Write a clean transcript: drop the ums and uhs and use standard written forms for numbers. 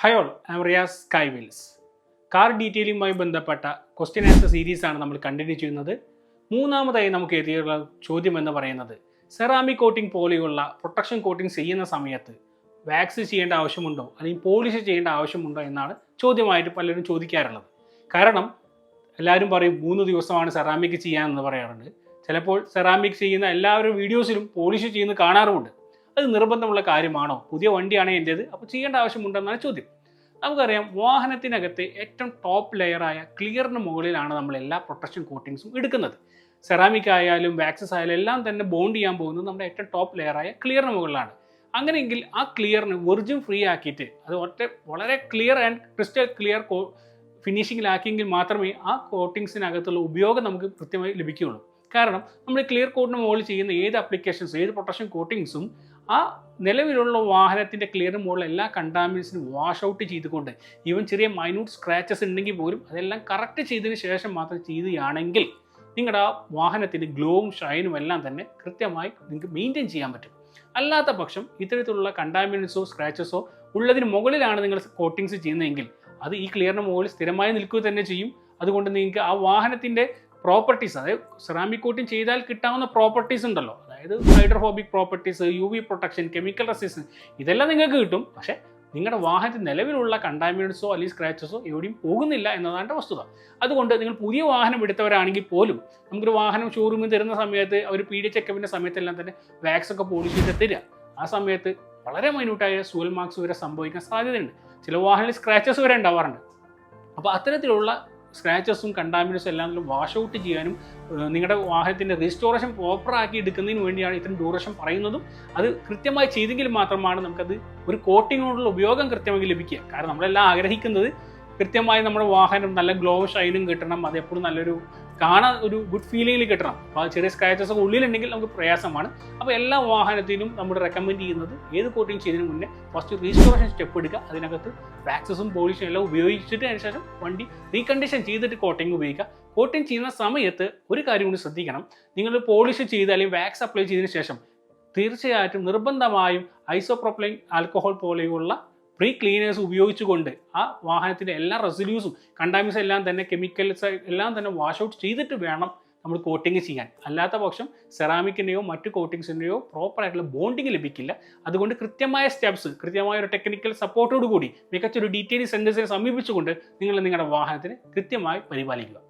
Hi all, I am Riyas Skywheels. Car ഡീറ്റെയിലിംഗുമായി ബന്ധപ്പെട്ട question answer സീരീസാണ് നമ്മൾ കണ്ടിന്യൂ ചെയ്യുന്നത്. മൂന്നാമതായി നമുക്ക് എത്തിയുള്ള ചോദ്യം എന്ന് പറയുന്നത്, സെറാമിക് കോട്ടിംഗ് പോലെയുള്ള പ്രൊട്ടക്ഷൻ കോട്ടിംഗ് ചെയ്യുന്ന സമയത്ത് വാക്സ് ചെയ്യേണ്ട ആവശ്യമുണ്ടോ അല്ലെങ്കിൽ പോളിഷ് ചെയ്യേണ്ട ആവശ്യമുണ്ടോ എന്നാണ് ചോദ്യമായിട്ട് പലരും ചോദിക്കാറുള്ളത്. കാരണം എല്ലാവരും പറയും 3 ദിവസമാണ് സെറാമിക് ചെയ്യാമെന്ന് പറയാറുണ്ട്. ചിലപ്പോൾ സെറാമിക് ചെയ്യുന്ന എല്ലാവരും വീഡിയോസിലും പോളിഷ് ചെയ്യുന്നത് കാണാറുമുണ്ട്. അത് നിർബന്ധമുള്ള കാര്യമാണോ? പുതിയ വണ്ടിയാണ് എൻ്റേത്, അപ്പോൾ ചെയ്യേണ്ട ആവശ്യമുണ്ടെന്നാണ് ചോദ്യം. നമുക്കറിയാം, വാഹനത്തിനകത്ത് ഏറ്റവും ടോപ്പ് ലെയറായ ക്ലിയറിന് മുകളിലാണ് നമ്മൾ എല്ലാ പ്രൊട്ടക്ഷൻ കോട്ടിങ്സും എടുക്കുന്നത്. സെറാമിക് ആയാലും വാക്സസ് ആയാലും എല്ലാം തന്നെ ബോണ്ട് ചെയ്യാൻ പോകുന്നത് നമ്മുടെ ഏറ്റവും ടോപ്പ് ലെയറായ ക്ലിയറിന് മുകളിലാണ്. അങ്ങനെയെങ്കിൽ ആ ക്ലിയറിന് വെർജിൻ ഫ്രീ ആക്കിയിട്ട് അത് വളരെ ക്ലിയർ ആൻഡ് ക്രിസ്റ്റൽ ക്ലിയർ ഫിനിഷിങ്ങിലാക്കിയെങ്കിൽ മാത്രമേ ആ കോട്ടിങ്സിനകത്തുള്ള ഉപയോഗം നമുക്ക് കൃത്യമായി ലഭിക്കുകയുള്ളൂ. കാരണം നമ്മൾ ക്ലിയർ കോട്ടിന് മുകളിൽ ചെയ്യുന്ന ഏത് ആപ്ലിക്കേഷൻസും ഏത് പ്രൊട്ടക്ഷൻ കോട്ടിങ്സും ആ നിലവിലുള്ള വാഹനത്തിൻ്റെ ക്ലിയറിന് മുകളിൽ എല്ലാ കണ്ടാമിനൻസിനും വാഷ് ഔട്ട് ചെയ്തുകൊണ്ട് ഈവൻ ചെറിയ മൈന്യൂട്ട് സ്ക്രാച്ചസ് ഉണ്ടെങ്കിൽ പോലും അതെല്ലാം കറക്റ്റ് ചെയ്തതിന് ശേഷം മാത്രം ചെയ്യുകയാണെങ്കിൽ നിങ്ങളുടെ ആ വാഹനത്തിൻ്റെ ഗ്ലോവും ഷൈനും എല്ലാം തന്നെ കൃത്യമായി നിങ്ങൾക്ക് മെയിൻറ്റെയിൻ ചെയ്യാൻ പറ്റും. അല്ലാത്ത പക്ഷം ഇത്തരത്തിലുള്ള കണ്ടാമിനൻസോ സ്ക്രാച്ചസോ ഉള്ളതിന് മുകളിലാണ് നിങ്ങൾ കോട്ടിങ്സ് ചെയ്യുന്നതെങ്കിൽ അത് ഈ ക്ലിയറിന് മുകളിൽ സ്ഥിരമായി നിൽക്കുക തന്നെ ചെയ്യും. അതുകൊണ്ട് നിങ്ങൾക്ക് ആ വാഹനത്തിൻ്റെ പ്രോപ്പർട്ടീസ്, അതായത് സെറാമിക് കോട്ടിംഗ് ചെയ്താൽ കിട്ടാവുന്ന പ്രോപ്പർട്ടീസ് ഉണ്ടല്ലോ, അതായത് hydrophobic properties, UV protection, chemical resistance, ഇതെല്ലാം നിങ്ങൾക്ക് കിട്ടും. പക്ഷേ നിങ്ങളുടെ വാഹനത്തിൽ നിലവിലുള്ള കണ്ടാമിനൻസോ അല്ലെങ്കിൽ സ്ക്രാച്ചസോ എവിടെയും പോകുന്നില്ല എന്നതാണ് വസ്തുത. അതുകൊണ്ട് നിങ്ങൾ പുതിയ വാഹനം എടുത്തവരാണെങ്കിൽ പോലും നമുക്കൊരു വാഹനം ഷോറൂമിൽ തരുന്ന സമയത്ത് അവർ PD ചെക്കപ്പിൻ്റെ സമയത്തെല്ലാം തന്നെ വാക്സ് ഒക്കെ പോളിഷ് ചെയ്ത് തരിക. ആ സമയത്ത് വളരെ മൈന്യൂട്ടായ സൂൽ മാർക്സ് വരെ സംഭവിക്കാൻ സാധ്യതയുണ്ട്. ചില വാഹനങ്ങളിൽ സ്ക്രാച്ചസ് വരെ ഉണ്ടാവാറുണ്ട്. അപ്പോൾ അത്തരത്തിലുള്ള സ്ക്രാച്ചസും കണ്ടാമിനൻസും എല്ലാം വാഷ് ഔട്ട് ചെയ്യാനും നിങ്ങളുടെ വാഹനത്തിൻ്റെ റീസ്റ്റോറേഷൻ പ്രോപ്പറാക്കി എടുക്കുന്നതിന് വേണ്ടിയാണ് ഇത്രയും ഡ്യൂറേഷൻ പറയുന്നതും. അത് കൃത്യമായി ചെയ്തെങ്കിൽ മാത്രമാണ് നമുക്കത് ഒരു കോട്ടിങ്ങിനോടുള്ള ഉപയോഗം കൃത്യമായി ലഭിക്കുക. കാരണം നമ്മളെല്ലാം ആഗ്രഹിക്കുന്നത് കൃത്യമായി നമ്മുടെ വാഹനം നല്ല ഗ്ലോ ഷൈനും കിട്ടണം, അത് എപ്പോഴും നല്ലൊരു കാണാൻ ഒരു ഗുഡ് ഫീലിംഗിൽ കിട്ടണം. അപ്പോൾ ചെറിയ സ്ക്രാച്ചസ് ഒക്കെ ഉള്ളിലുണ്ടെങ്കിൽ നമുക്ക് പ്രയാസമാണ്. അപ്പോൾ എല്ലാ വാഹനത്തിനും നമ്മൾ റെക്കമെൻഡ് ചെയ്യുന്നത് ഏത് കോട്ടിങ് ചെയ്തതിന് മുന്നേ ഫസ്റ്റ് റീസ്റ്റോറേഷൻ സ്റ്റെപ്പ് എടുക്കുക. അതിനകത്ത് വാക്സസും പോളിഷും എല്ലാം ഉപയോഗിച്ചിട്ട് അതിന് ശേഷം വണ്ടി റീകണ്ടീഷൻ ചെയ്തിട്ട് കോട്ടിങ് ഉപയോഗിക്കുക. കോട്ടിങ് ചെയ്യുന്ന സമയത്ത് ഒരു കാര്യം കൂടി ശ്രദ്ധിക്കണം. നിങ്ങൾ പോളിഷ് ചെയ്ത് അല്ലെങ്കിൽ വാക്സ് അപ്ലൈ ചെയ്തതിന് ശേഷം തീർച്ചയായിട്ടും നിർബന്ധമായും ഐസോപ്രോപ്പൈലൻ ആൽക്കഹോൾ പോലെയുള്ള പ്രീ ക്ലീനേഴ്സ് ഉപയോഗിച്ചുകൊണ്ട് ആ വാഹനത്തിൻ്റെ എല്ലാ റെസിഡ്യൂസും കണ്ടാമിനൻസ് എല്ലാം തന്നെ കെമിക്കൽസ് എല്ലാം തന്നെ വാഷ് ഔട്ട് ചെയ്തിട്ട് വേണം നമ്മൾ കോട്ടിങ് ചെയ്യാൻ. അല്ലാത്ത പക്ഷം സെറാമിക്കിൻ്റെയോ മറ്റു കോട്ടിങ്സിൻ്റെയോ പ്രോപ്പറായിട്ടുള്ള ബോണ്ടിങ് ലഭിക്കില്ല. അതുകൊണ്ട് കൃത്യമായ സ്റ്റെപ്സ്, കൃത്യമായ ഒരു ടെക്നിക്കൽ സപ്പോർട്ടോട് കൂടി മികച്ചൊരു ഡീറ്റെയിലിംഗ് സെൻറ്റേഴ്സിനെ സമീപിച്ചുകൊണ്ട് നിങ്ങൾ നിങ്ങളുടെ വാഹനത്തിന് കൃത്യമായി പരിപാലിക്കുക.